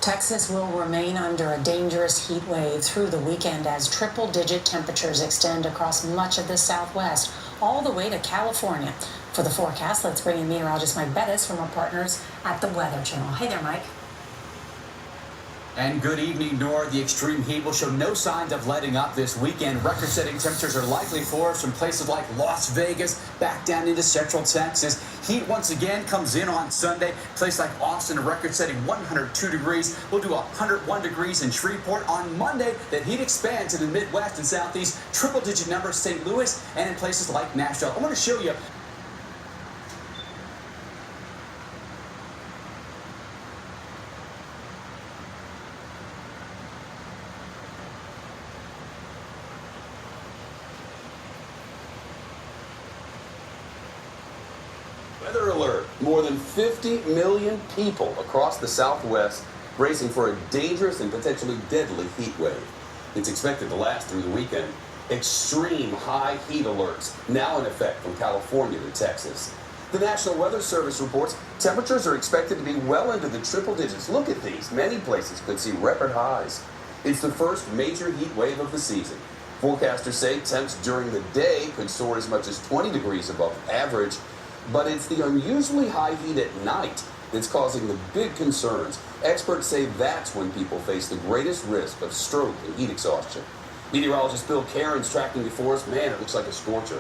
Texas will remain under a dangerous heat wave through the weekend as triple-digit temperatures extend across much of the Southwest, all the way to California. For the forecast, let's bring in meteorologist Mike Bettis from our partners at the Weather Channel. Hey there, Mike. And good evening, Nora. The extreme heat will show no signs of letting up this weekend. Record-setting temperatures are likely for us from places like Las Vegas back down into central Texas. Heat once again comes in on Sunday. Place like Austin, a record-setting 102 degrees. We'll do 101 degrees in Shreveport. On Monday, that heat expands to the Midwest and Southeast. Triple-digit numbers St. Louis and in places like Nashville. I want to show you Weather alert. More than 50 million people across the Southwest bracing for a dangerous and potentially deadly heat wave. It's expected to last through the weekend. Extreme high heat alerts now in effect from California to Texas. The National Weather Service reports temperatures are expected to be well into the triple digits. Look at these. Many places could see record highs. It's the first major heat wave of the season. Forecasters say temps during the day could soar as much as 20 degrees above average. But it's the unusually high heat at night that's causing the big concerns. Experts say that's when people face the greatest risk of stroke and heat exhaustion. Meteorologist Bill Cairns tracking before us. Man, it looks like a scorcher.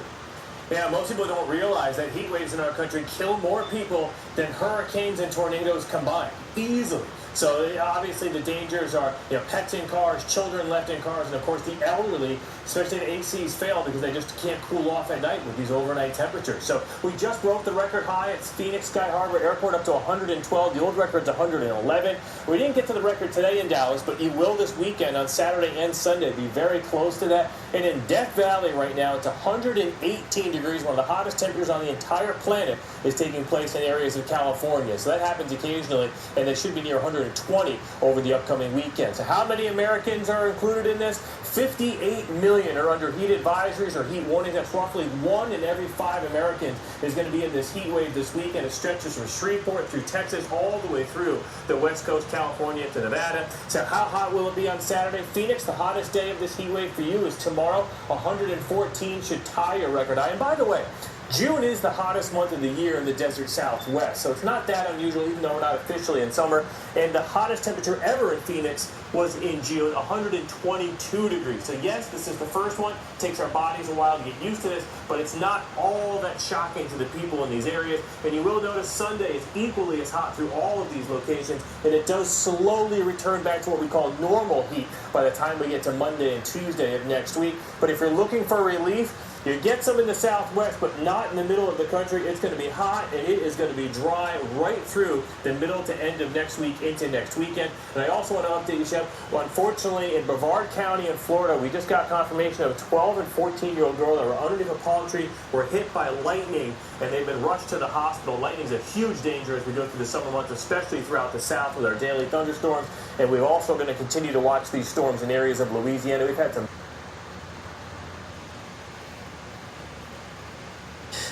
Yeah, most people don't realize that heat waves in our country kill more people than hurricanes and tornadoes combined, easily. So obviously the dangers are, pets in cars, children left in cars, and of course the elderly, especially the ACs fail because they just can't cool off at night with these overnight temperatures. So we just broke the record high at Phoenix Sky Harbor Airport up to 112. The old record's 111. We didn't get to the record today in Dallas, but you will this weekend on Saturday and Sunday. Be very close to that. And in Death Valley right now, it's 118 degrees. One of the hottest temperatures on the entire planet is taking place in areas of California. So that happens occasionally, and they should be near 120 over the upcoming weekend. So how many Americans are included in this? 58 million are under heat advisories or heat warnings. That's roughly 1 in every 5 Americans is going to be in this heat wave this weekend. It stretches from Shreveport through Texas all the way through the West Coast, California to Nevada. So how hot will it be on Saturday? Phoenix, the hottest day of this heat wave for you is tomorrow. 114 should tie your record high. And by the way, June is the hottest month of the year in the desert Southwest, so it's not that unusual, even though we're not officially in summer. And the hottest temperature ever in Phoenix was in June, 122 degrees. So yes, this is the first one. It takes our bodies a while to get used to this, but it's not all that shocking to the people in these areas. And you will notice Sunday is equally as hot through all of these locations, and it does slowly return back to what we call normal heat by the time we get to Monday and Tuesday of next week. But if you're looking for relief, you get some in the Southwest, but not in the middle of the country. It's going to be hot, and it is going to be dry right through the middle to end of next week into next weekend. And I also want to update you, Chef. Well, unfortunately, in Brevard County in Florida, we just got confirmation of a 12 and 14-year-old girl that were underneath a palm tree, were hit by lightning, and they've been rushed to the hospital. Lightning is a huge danger as we go through the summer months, especially throughout the South with our daily thunderstorms. And we're also going to continue to watch these storms in areas of Louisiana. We've had some.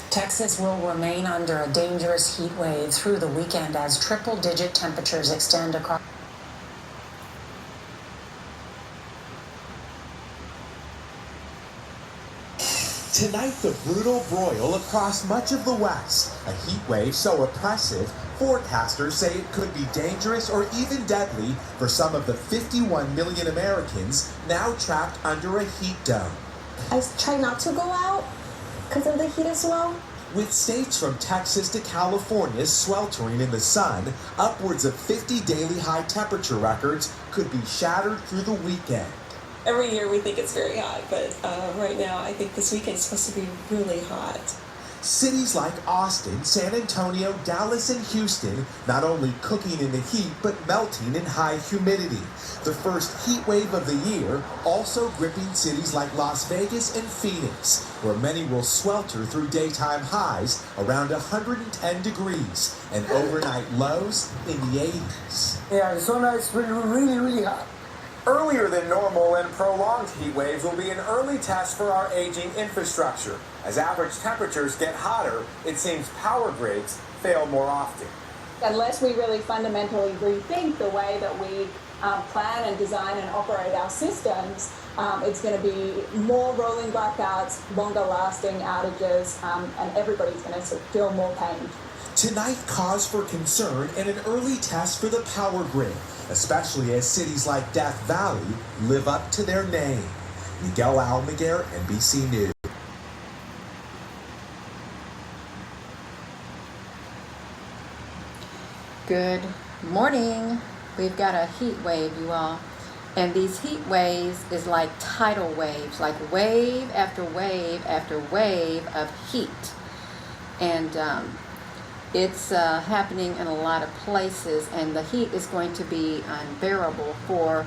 Texas will remain under a dangerous heat wave through the weekend as triple-digit temperatures extend across. Tonight, the brutal broil across much of the West. A heat wave so oppressive, forecasters say it could be dangerous or even deadly for some of the 51 million Americans now trapped under a heat dome. I try not to go out because of the heat as well. With states from Texas to California sweltering in the sun, upwards of 50 daily high temperature records could be shattered through the weekend. Every year we think it's very hot, but right now I think this weekend is supposed to be really hot. Cities like Austin, San Antonio, Dallas, and Houston not only cooking in the heat, but melting in high humidity. The first heat wave of the year also gripping cities like Las Vegas and Phoenix, where many will swelter through daytime highs around 110 degrees and overnight lows in the 80s. Yeah, Arizona is really hot. Earlier than normal and prolonged heat waves will be an early test for our aging infrastructure. As average temperatures get hotter, it seems power grids fail more often. Unless we really fundamentally rethink the way that we plan and design and operate our systems, it's going to be more rolling blackouts, longer lasting outages, and everybody's going to feel more pain. Tonight, cause for concern and an early test for the power grid, especially as cities like Death Valley live up to their name. Miguel Almaguer, NBC News. Good morning. We've got a heat wave, you all. And these heat waves is like tidal waves, like wave after wave after wave of heat. And it's happening in a lot of places, and the heat is going to be unbearable for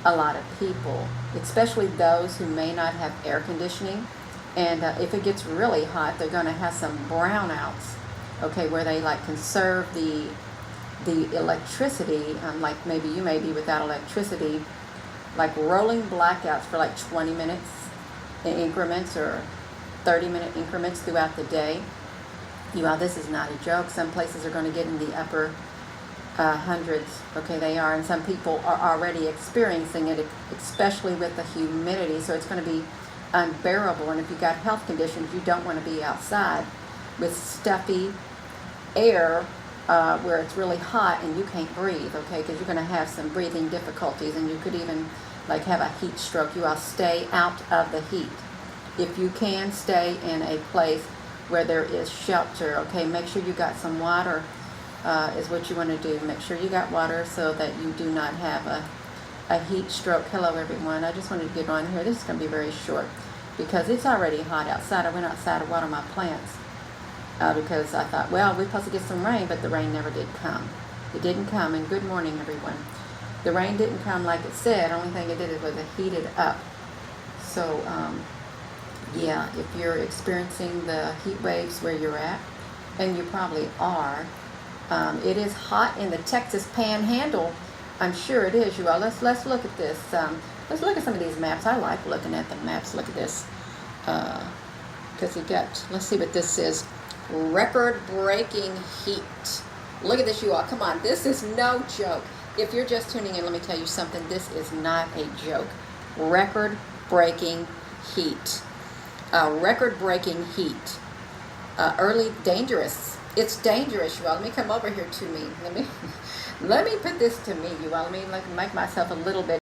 a lot of people, especially those who may not have air conditioning. And if it gets really hot, they're going to have some brownouts, okay, where they like conserve the electricity. Like maybe you may be without electricity, like rolling blackouts for like 20 minutes in increments or 30-minute increments throughout the day. You know, this is not a joke. Some places are going to get in the upper hundreds. Okay, they are, and some people are already experiencing it, especially with the humidity. So it's going to be unbearable. And if you've got health conditions, you don't want to be outside with stuffy air where it's really hot and you can't breathe, okay, because you're going to have some breathing difficulties, and you could even like have a heat stroke. You all stay out of the heat. If you can, stay in a place where there is shelter, okay. Make sure you got some water is what you want to do. Make sure you got water so that you do not have a heat stroke. Hello everyone, I just wanted to get on here. This is going to be very short because it's already hot outside. I went outside to water my plants because I thought, well, we're supposed to get some rain, but the rain never did come. It didn't come. And good morning everyone. The rain didn't come like it said. Only thing it did was it heated up. So yeah, if you're experiencing the heat waves where you're at, and you probably are, it is hot in the Texas Panhandle. I'm sure it is, you all. Let's look at this. Let's look at some of these maps. I like looking at the maps. Look at this, because you got. Let's see what this is. Record-breaking heat. Look at this, you all. Come on, this is no joke. If you're just tuning in, let me tell you something. This is not a joke. Record-breaking heat. Record-breaking heat. Early dangerous. It's dangerous, you all. Let me come over here to me. Let me put this to me, you all. Let me make myself a little bit